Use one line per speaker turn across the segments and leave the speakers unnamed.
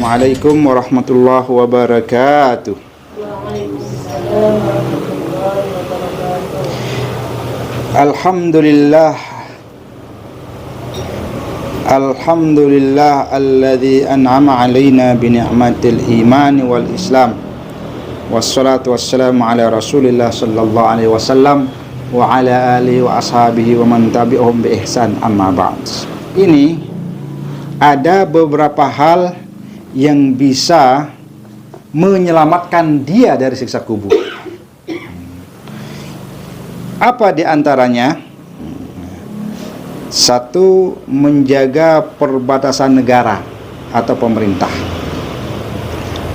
Assalamualaikum warahmatullahi wabarakatuh.
Waalaikumsalam warahmatullahi wabarakatuh.
Alhamdulillah alladzi an'ama alaina bi ni'matil iman wal islam. Wassalatu wassalamu ala Rasulillah sallallahu alaihi wasallam wa ala alihi wa ashabihi wa man tabi'ahum bi ihsan, amma ba'd. Ini ada beberapa hal yang bisa menyelamatkan dia dari siksa kubur. Apa di antaranya? Satu, menjaga perbatasan negara atau pemerintah.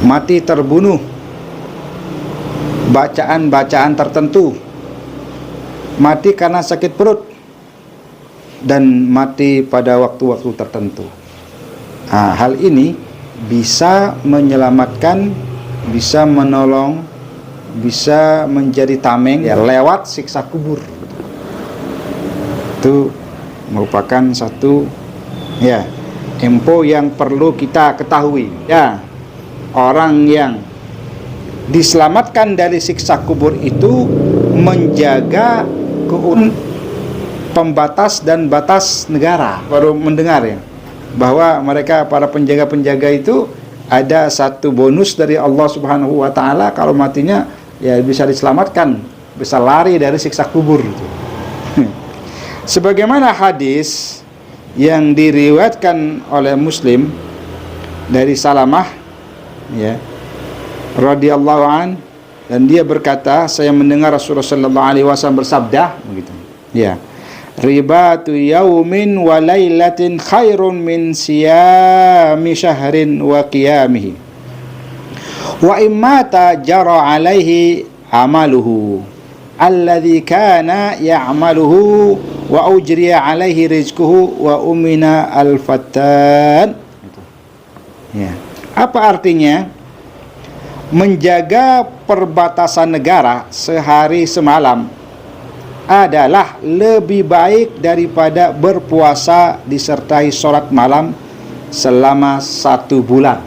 Mati terbunuh bacaan-bacaan tertentu, mati karena sakit perut, dan mati pada waktu-waktu tertentu. Hal ini bisa menyelamatkan, bisa menolong, bisa menjadi tameng lewat siksa kubur. Itu merupakan satu info yang perlu kita ketahui. Orang yang diselamatkan dari siksa kubur itu menjaga pembatas dan batas negara. Baru mendengar bahwa mereka para penjaga-penjaga itu ada satu bonus dari Allah Subhanahu wa taala, kalau matinya bisa diselamatkan, bisa lari dari siksa kubur itu. Sebagaimana hadis yang diriwayatkan oleh Muslim dari Salamah radhiyallahu an, dan dia berkata, saya mendengar Rasulullah sallallahu alaihi wasallam bersabda begitu. Ribatu yaumin wa lailatin khairun min siyami syahrin wa qiyamihi wa immata jara alaihi amaluhu alladhi kana ya'maluhu wa ujriya alaihi rizquhu wa umina al-fattan. Apa artinya? Menjaga perbatasan negara sehari semalam adalah lebih baik daripada berpuasa disertai sholat malam selama 1 bulan.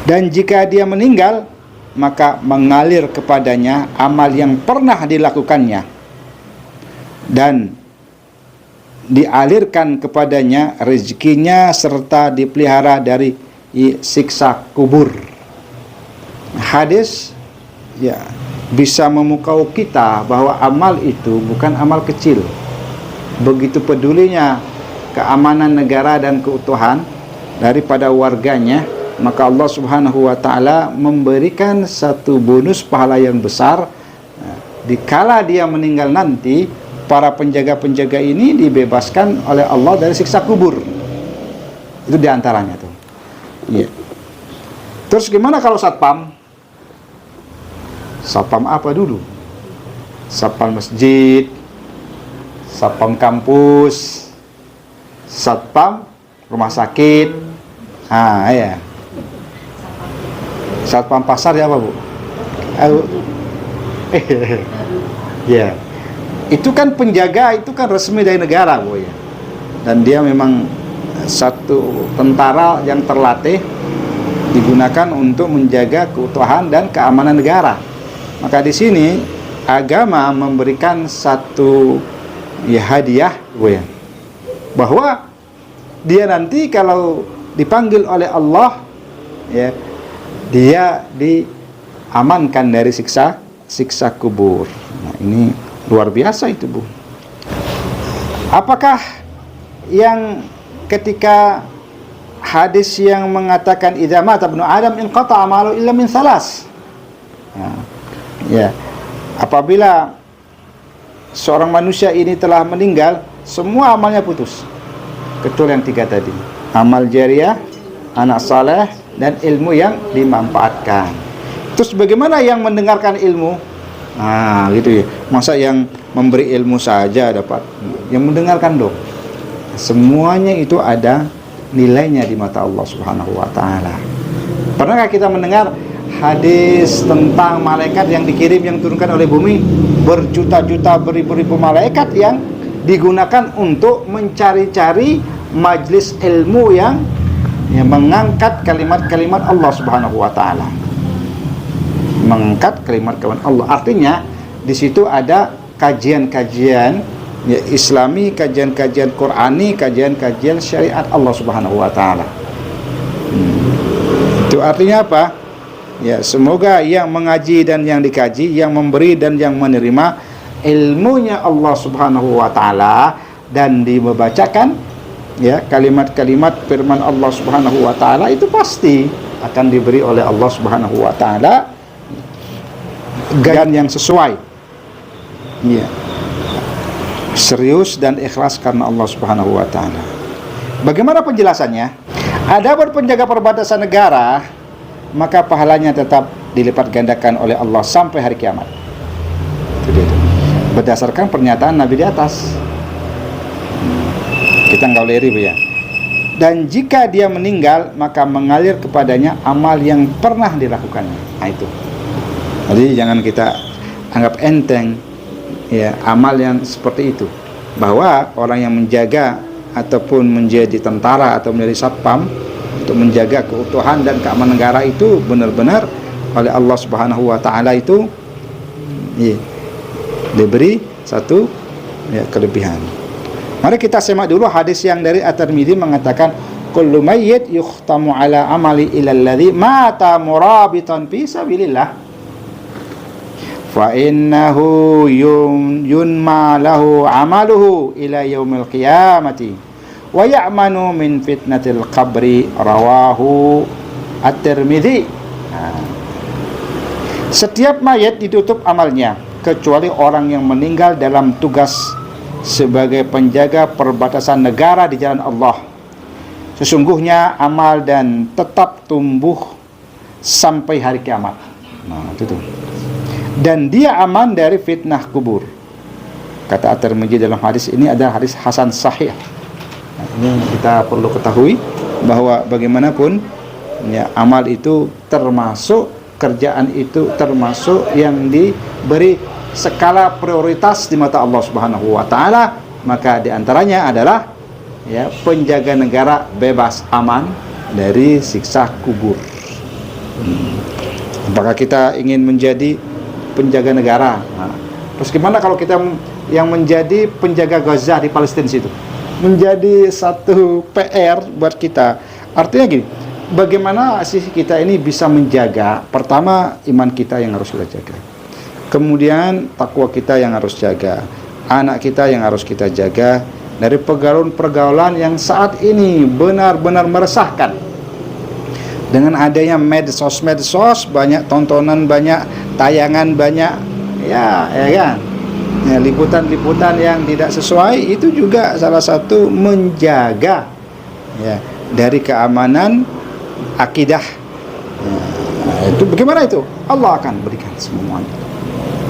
Dan jika dia meninggal, maka mengalir kepadanya amal yang pernah dilakukannya, dan dialirkan kepadanya rezekinya serta dipelihara dari siksa kubur. Hadis bisa memukau kita bahwa amal itu bukan amal kecil. Begitu pedulinya keamanan negara dan keutuhan daripada warganya, maka Allah Subhanahu wa taala memberikan satu bonus pahala yang besar. Dikala dia meninggal nanti, para penjaga-penjaga ini dibebaskan oleh Allah dari siksa kubur. Itu diantaranya tuh. Terus gimana kalau satpam? Satpam apa dulu? Satpam masjid, satpam kampus, satpam rumah sakit. Satpam pasar apa, Bu? Itu kan penjaga, itu kan resmi dari negara, Bu, Dan dia memang satu tentara yang terlatih, digunakan untuk menjaga keutuhan dan keamanan negara. Maka di sini agama memberikan satu hadiah, bahwa dia nanti kalau dipanggil oleh Allah, dia diamankan dari siksa kubur. Ini luar biasa itu, Bu. Apakah yang ketika hadis yang mengatakan idza mata ibnu adam inqata amalu illa min salas? Apabila seorang manusia ini telah meninggal, semua amalnya putus, kecuali yang 3 tadi: amal jariah, anak saleh, dan ilmu yang dimanfaatkan. Terus bagaimana yang mendengarkan ilmu? Masa yang memberi ilmu saja dapat? Yang mendengarkan dong. Semuanya itu ada nilainya di mata Allah Subhanahu wa taala. Pernahkah kita mendengar hadis tentang malaikat yang dikirim, yang turunkan oleh bumi, berjuta-juta, beribu-ribu malaikat yang digunakan untuk mencari-cari majlis ilmu yang ya, mengangkat kalimat-kalimat Allah Subhanahu wa taala. Mengangkat kalimat-kalimat Allah. Artinya di situ ada kajian-kajian ya, Islami, kajian-kajian Qurani, kajian-kajian syariat Allah Subhanahu wa taala. Itu artinya apa? Ya, semoga yang mengaji dan yang dikaji, yang memberi dan yang menerima ilmunya Allah Subhanahu wa taala dan dibacakan ya kalimat-kalimat firman Allah Subhanahu wa taala itu pasti akan diberi oleh Allah Subhanahu wa taala gan yang sesuai. Ya. Serius dan ikhlas karena Allah Subhanahu wa taala. Bagaimana penjelasannya? Adapun penjaga perbatasan negara, maka pahalanya tetap dilipat gandakan oleh Allah sampai hari kiamat. Itu. Berdasarkan pernyataan Nabi di atas. Kita nggak lirik ya. Dan jika dia meninggal, maka mengalir kepadanya amal yang pernah dilakukannya. Nah itu. Jadi jangan kita anggap enteng ya amal yang seperti itu. Bahwa orang yang menjaga ataupun menjadi tentara atau menjadi satpam untuk menjaga keutuhan dan keamanan negara itu benar-benar oleh Allah Subhanahu wa taala itu ya, diberi satu ya, kelebihan. Mari kita simak dulu hadis yang dari At-Tirmidzi mengatakan kullu mayyit yukhtamu ala amali ila alladhi mata murabitan fi sabilillah fa innahu yunma lahu amaluhu ila yaumil qiyamati wa ya'manu min fitnatil qabri rawahu At-Tirmidzi. Setiap mayat ditutup amalnya kecuali orang yang meninggal dalam tugas sebagai penjaga perbatasan negara di jalan Allah. Sesungguhnya amal dan tetap tumbuh sampai hari kiamat. Nah, itu tuh. Dan dia aman dari fitnah kubur. Kata At-Tirmidzi dalam hadis ini adalah hadis hasan sahih. Nah, ini kita perlu ketahui bahwa bagaimanapun ya, amal itu termasuk kerjaan itu termasuk yang diberi skala prioritas di mata Allah Subhanahu wa taala, maka di antaranya adalah ya penjaga negara bebas aman dari siksa kubur. Apakah kita ingin menjadi penjaga negara? Nah, terus gimana kalau kita yang menjadi penjaga Gaza di Palestina situ? Menjadi satu PR buat kita. Artinya gini, bagaimana sih kita ini bisa menjaga? Pertama, iman kita yang harus kita jaga. Kemudian takwa kita yang harus jaga, anak kita yang harus kita jaga dari pergaulan-pergaulan yang saat ini benar-benar meresahkan. Dengan adanya medsos, banyak tontonan, banyak tayangan, banyak ya kan, ya, liputan-liputan yang tidak sesuai, itu juga salah satu menjaga ya dari keamanan akidah. Ya, itu bagaimana itu? Allah akan berikan semuanya.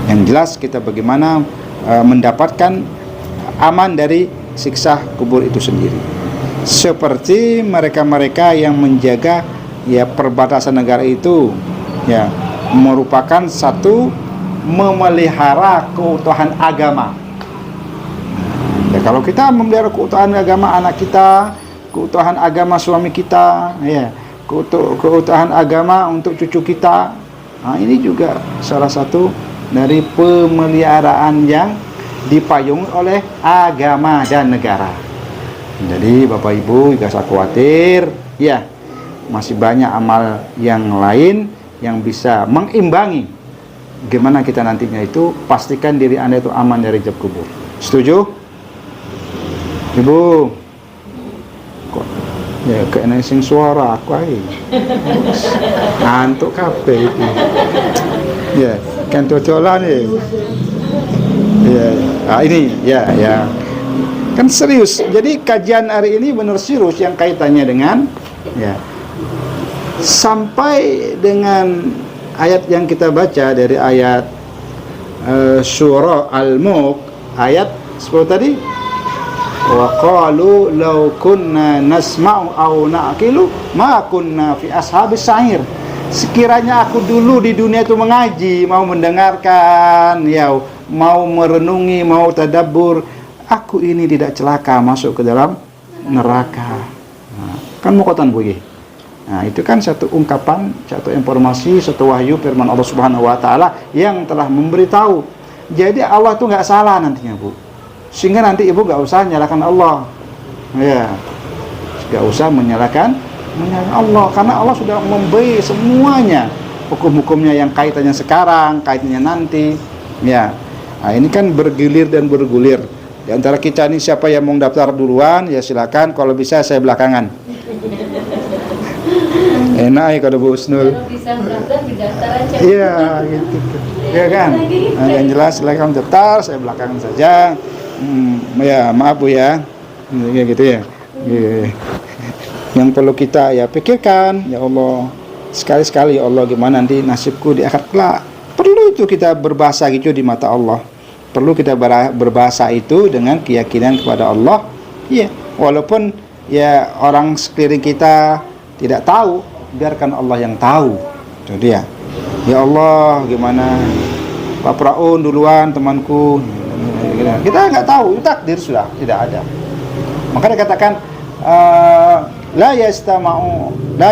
Yang jelas kita bagaimana mendapatkan aman dari siksa kubur itu sendiri. Seperti mereka-mereka yang menjaga ya perbatasan negara itu ya merupakan satu memelihara keutuhan agama. Ya, kalau kita memelihara keutuhan agama anak kita, keutuhan agama suami kita, ya, keutuhan agama untuk cucu kita, nah, ini juga salah satu dari pemeliharaan yang dipayung oleh agama dan negara. Jadi Bapak Ibu tidak usah khawatir, ya masih banyak amal yang lain yang bisa mengimbangi. Gimana kita nantinya itu pastikan diri Anda itu aman dari azab kubur. Setuju? Ibu? Kok ya kena sing suara aku ae. Ngantuk kabeh iki. Ya, kan totolan ya. Ya, ini ya. Kan serius. Jadi kajian hari ini benar serius yang kaitannya dengan ya sampai dengan ayat yang kita baca dari ayat surah Al-Mulk ayat 10 tadi. Wa qalu law kunna nasma'u aw na'qilu ma kunna fi ashabis sa'ir. Sekiranya aku dulu di dunia itu mengaji, mau mendengarkan, ya, mau merenungi, mau tadabbur, aku ini tidak celaka masuk ke dalam neraka. Nah, Kan muqatan buih. Nah, itu kan satu ungkapan, satu informasi, satu wahyu firman Allah Subhanahu wa taala yang telah memberitahu. Jadi Allah tuh nggak salah nantinya, Bu. Sehingga nanti Ibu nggak usah menyalahkan Allah. Ya. Nggak usah menyalahkan Allah, karena Allah sudah memberi semuanya hukum-hukumnya yang kaitannya sekarang, kaitannya nanti. Ya. Nah, ini kan bergilir dan bergulir. Di antara kita ini siapa yang mau daftar duluan, ya silakan. Kalau bisa saya belakangan. Enak ya kalau Bu Husnul.
Kalau bisa daftar aja.
Iya, gitu. Ya kan? Nah, yang jelas silakan daftar, saya belakangan saja. Ya, maaf Bu ya. Ya gitu ya. Ya. Yang perlu kita ya pikirkan, ya Allah, sekali-sekali ya Allah, gimana nanti nasibku di akhirat kelak. Perlu itu kita berbahasa gitu di mata Allah. Perlu kita berbahasa itu dengan keyakinan kepada Allah. Iya, walaupun ya orang sekeliling kita tidak tahu, biarkan Allah yang tahu. Itu dia. Ya Allah, gimana Pak Praun duluan temanku. Kita nggak tahu, itu takdir sudah, tidak ada. Maka dikatakan la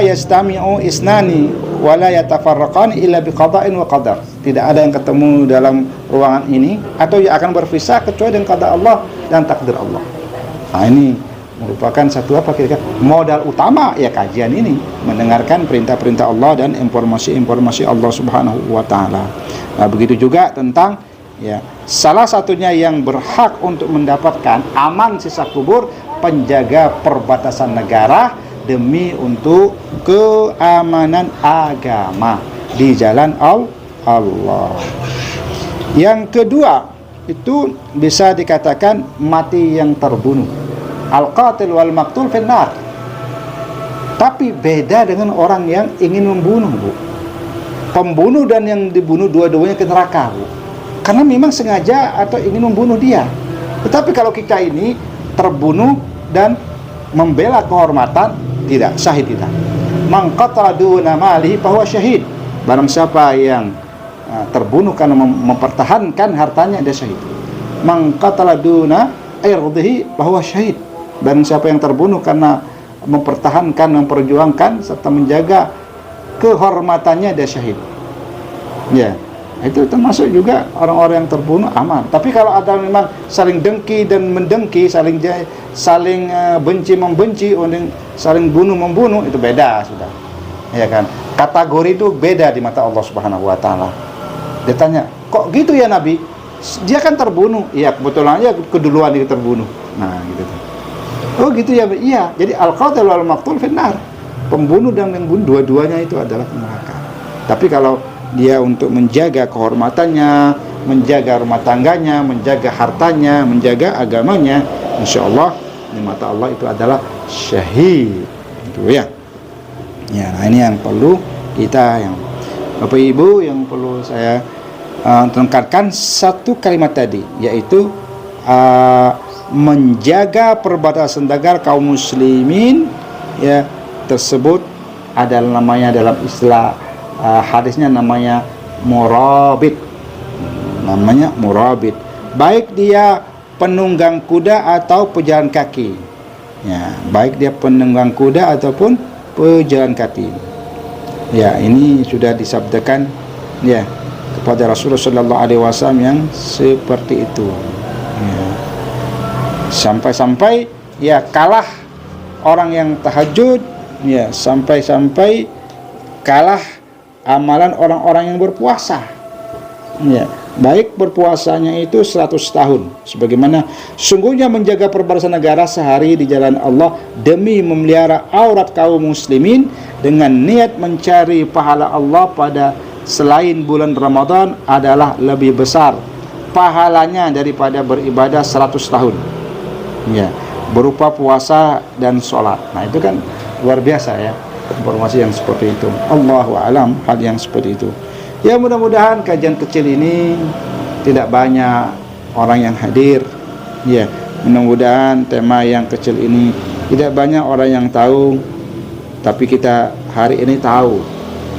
yastami'u isnani wa la yatafarraqan illa biqada'in wa qadar. Tidak ada yang ketemu dalam ruangan ini atau yang akan berpisah kecuali dengan qada Allah dan takdir Allah. Nah, ini merupakan satu kira-kira modal utama ya kajian ini, mendengarkan perintah-perintah Allah dan informasi-informasi Allah Subhanahu wa taala. Nah, begitu juga tentang ya salah satunya yang berhak untuk mendapatkan aman sisa kubur, penjaga perbatasan negara demi untuk keamanan agama di jalan Allah. Yang kedua itu bisa dikatakan mati yang terbunuh, al-qatil wal maqtul finnar. Tapi beda dengan orang yang ingin membunuh, Bu. Pembunuh dan yang dibunuh dua-duanya ke neraka, Bu. Karena memang sengaja atau ingin membunuh dia. Tetapi kalau kita ini terbunuh dan membela kehormatan, tidak, syahid tidak. Man qatala duna malihi fahuwa syahid. Barang siapa yang terbunuh karena mempertahankan hartanya, dia syahid. Man qatala duna irdihi fahuwa syahid. Dan siapa yang terbunuh karena mempertahankan, memperjuangkan serta menjaga kehormatannya, dia syahid. Ya. Itu termasuk juga orang-orang yang terbunuh aman. Tapi kalau ada memang saling dengki dan mendengki, saling benci membenci, saling bunuh membunuh, itu beda sudah. Ya kan? Kategori itu beda di mata Allah Subhanahu wa taala. Dia tanya, "Kok gitu ya Nabi? Dia kan terbunuh." Iya, kebetulan aja keduluan dia terbunuh. Nah, gitu. Oh, gitu ya. Iya. Jadi al-qatil wal maqtul finnar. Pembunuh dan yang bunuh dua-duanya itu adalah neraka. Tapi kalau dia untuk menjaga kehormatannya, menjaga rumah tangganya, menjaga hartanya, menjaga agamanya, insya Allah di mata Allah itu adalah syahid. Itu ya. Ya, nah ini yang perlu kita, yang Bapak Ibu, yang perlu saya tekankan satu kalimat tadi, yaitu menjaga perbatasan negara kaum muslimin, ya, tersebut adalah namanya dalam istilah hadisnya namanya murabit. Namanya murabit. Baik dia penunggang kuda atau pejalan kaki. Ya, baik dia penunggang kuda ataupun pejalan kaki. Ya, ini sudah disabdakan ya kepada Rasulullah sallallahu alaihi wasallam yang seperti itu. Ya. Sampai-sampai ya kalah orang yang tahajud, ya, sampai-sampai kalah amalan orang-orang yang berpuasa. Ya, baik berpuasanya itu 100 tahun. Sebagaimana sungguhnya menjaga perbatasan negara sehari di jalan Allah demi memelihara aurat kaum muslimin dengan niat mencari pahala Allah pada selain bulan Ramadan adalah lebih besar pahalanya daripada beribadah 100 tahun. Ya, berupa puasa dan sholat. Nah, itu kan luar biasa ya. Informasi yang seperti itu. Allahu a'lam hal yang seperti itu. Ya, mudah-mudahan kajian kecil ini tidak banyak orang yang hadir. Ya, mudah-mudahan tema yang kecil ini tidak banyak orang yang tahu, tapi kita hari ini tahu,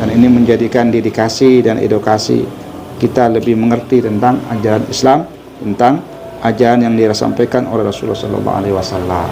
dan ini menjadikan dedikasi dan edukasi kita lebih mengerti tentang ajaran Islam, tentang ajaran yang disampaikan oleh Rasulullah sallallahu alaihi wasallam.